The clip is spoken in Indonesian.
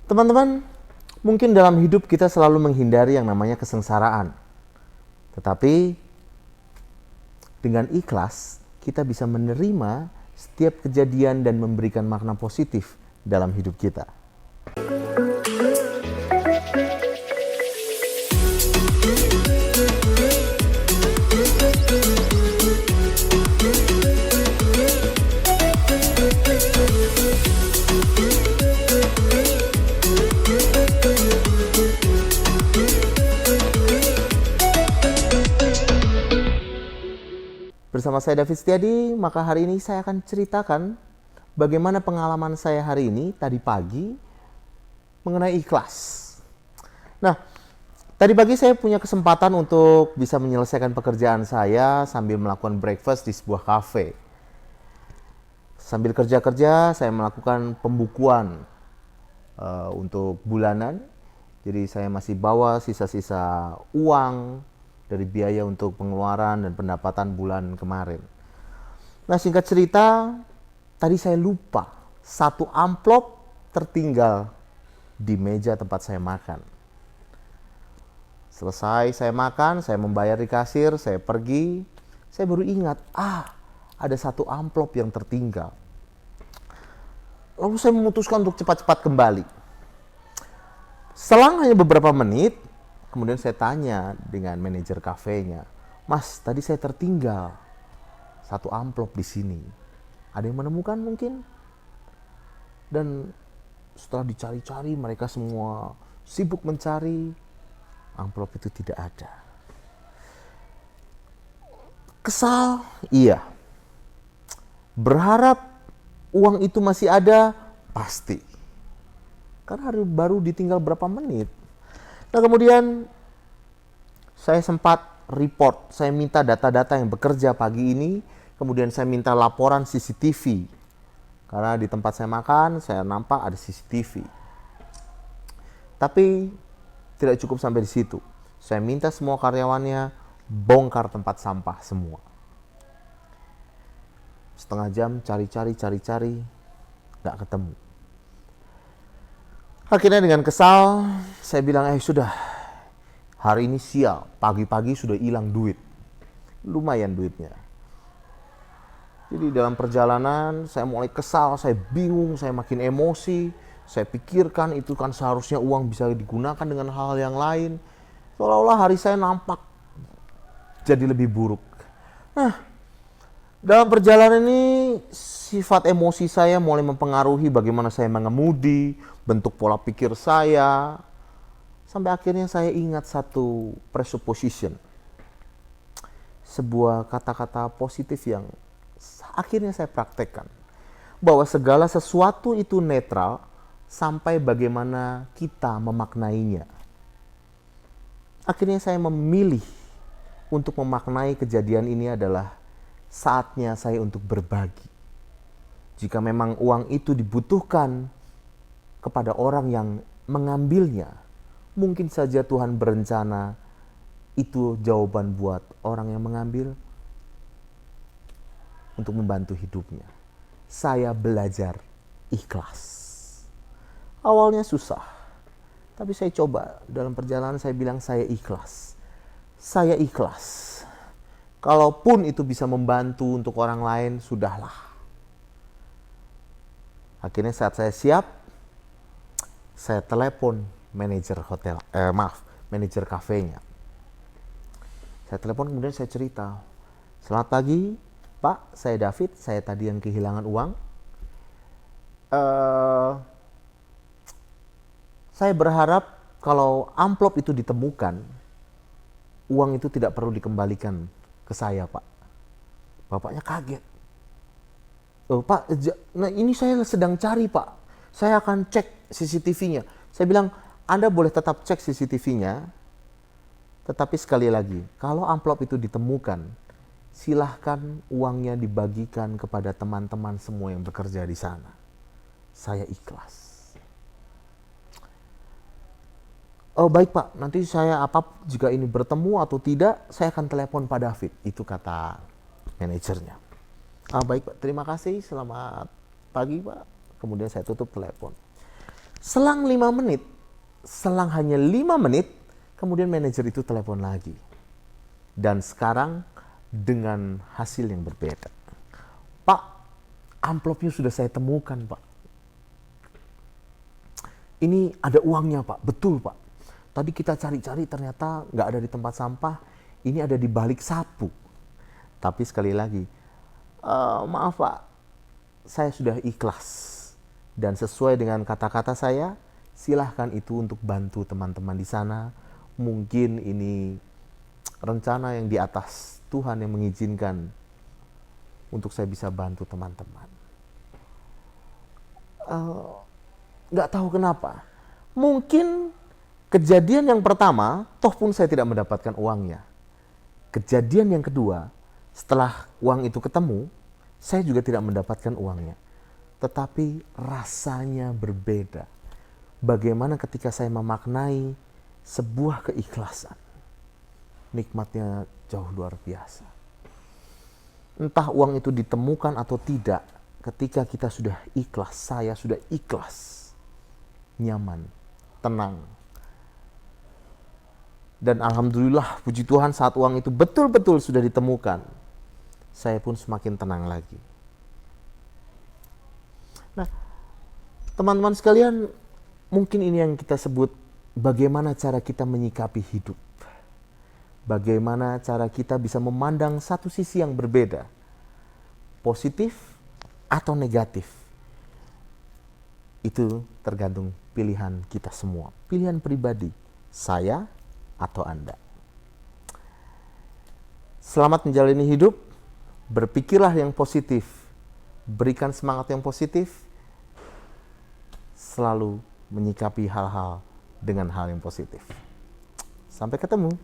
Teman-teman, mungkin dalam hidup kita selalu menghindari yang namanya kesengsaraan. Tetapi dengan ikhlas, kita bisa menerima setiap kejadian dan memberikan makna positif dalam hidup kita. Bersama saya David Setiadi, maka hari ini saya akan ceritakan bagaimana pengalaman saya hari ini tadi pagi mengenai ikhlas. Nah, tadi pagi saya punya kesempatan untuk bisa menyelesaikan pekerjaan saya sambil melakukan breakfast di sebuah kafe. Sambil kerja-kerja, saya melakukan pembukuan untuk bulanan. Jadi saya masih bawa sisa-sisa uang dari biaya untuk pengeluaran dan pendapatan bulan kemarin. Nah, singkat cerita, tadi saya lupa satu amplop tertinggal di meja tempat saya makan. Selesai saya makan, saya membayar di kasir, saya pergi, saya baru ingat, ada satu amplop yang tertinggal. Lalu saya memutuskan untuk cepat-cepat kembali. Selang hanya beberapa menit, kemudian saya tanya dengan manajer kafenya, "Mas, tadi saya tertinggal satu amplop di sini. Ada yang menemukan mungkin?" Dan setelah dicari-cari, mereka semua sibuk mencari, amplop itu tidak ada. Kesal, iya. Berharap uang itu masih ada, pasti. Karena baru ditinggal berapa menit. Nah, kemudian saya sempat report, saya minta data-data yang bekerja pagi ini, kemudian saya minta laporan CCTV. Karena di tempat saya makan, saya nampak ada CCTV. Tapi tidak cukup sampai di situ. Saya minta semua karyawannya bongkar tempat sampah semua. Setengah jam cari-cari, nggak ketemu. Akhirnya dengan kesal, saya bilang, sudah, hari ini sial, pagi-pagi sudah hilang duit. Lumayan duitnya. Jadi dalam perjalanan, saya mulai kesal, saya bingung, saya makin emosi. Saya pikirkan itu kan seharusnya uang bisa digunakan dengan hal yang lain. Seolah-olah hari saya nampak jadi lebih buruk. Nah, dalam perjalanan ini, sifat emosi saya mulai mempengaruhi bagaimana saya mengemudi, bentuk pola pikir saya, sampai akhirnya saya ingat satu presupposition. Sebuah kata-kata positif yang akhirnya saya praktekkan. Bahwa segala sesuatu itu netral sampai bagaimana kita memaknainya. Akhirnya saya memilih untuk memaknai kejadian ini adalah saatnya saya untuk berbagi. Jika memang uang itu dibutuhkan kepada orang yang mengambilnya, mungkin saja Tuhan berencana itu jawaban buat orang yang mengambil untuk membantu hidupnya. Saya belajar ikhlas. Awalnya susah, tapi saya coba. Dalam perjalanan saya bilang saya ikhlas. Saya ikhlas. Kalaupun itu bisa membantu untuk orang lain, sudahlah. Akhirnya saat saya siap, saya telepon manajer manajer kafenya. Saya telepon, kemudian saya cerita, "Selamat pagi, Pak, saya David, saya tadi yang kehilangan uang. Saya berharap kalau amplop itu ditemukan, uang itu tidak perlu dikembalikan ke saya, Pak." Bapaknya kaget. "Pak, nah ini saya sedang cari, Pak. Saya akan cek CCTV-nya." Saya bilang, "Anda boleh tetap cek CCTV-nya, tetapi sekali lagi, kalau amplop itu ditemukan, silahkan uangnya dibagikan kepada teman-teman semua yang bekerja di sana. Saya ikhlas." "Oh baik, Pak, nanti saya jika ini bertemu atau tidak, saya akan telepon Pak David." Itu kata manajernya. "Baik, Pak, terima kasih, selamat pagi, Pak." Kemudian saya tutup telepon. Selang 5 menit, selang hanya 5 menit, kemudian manajer itu telepon lagi. Dan sekarang dengan hasil yang berbeda. Pak, amplopnya sudah saya temukan, Pak. Ini ada uangnya, Pak. Betul, Pak. Tadi kita cari-cari ternyata nggak ada di tempat sampah. Ini ada di balik sapu. Tapi sekali lagi, maaf Pak, saya sudah ikhlas. Dan sesuai dengan kata-kata saya, silahkan itu untuk bantu teman-teman di sana. Mungkin ini rencana yang di atas Tuhan yang mengizinkan untuk saya bisa bantu teman-teman. Nggak tahu kenapa. Mungkin kejadian yang pertama, toh pun saya tidak mendapatkan uangnya. Kejadian yang kedua, setelah uang itu ketemu, saya juga tidak mendapatkan uangnya. Tetapi rasanya berbeda. Bagaimana ketika saya memaknai sebuah keikhlasan. Nikmatnya jauh luar biasa. Entah uang itu ditemukan atau tidak, ketika kita sudah ikhlas, saya sudah ikhlas, nyaman, tenang. Dan alhamdulillah, puji Tuhan, saat uang itu betul-betul sudah ditemukan, saya pun semakin tenang lagi. Nah, teman-teman sekalian, mungkin ini yang kita sebut bagaimana cara kita menyikapi hidup. Bagaimana cara kita bisa memandang satu sisi yang berbeda, positif atau negatif. Itu tergantung pilihan kita semua, pilihan pribadi, saya atau Anda. Selamat menjalani hidup, berpikirlah yang positif, berikan semangat yang positif, selalu menyikapi hal-hal dengan hal yang positif. Sampai ketemu.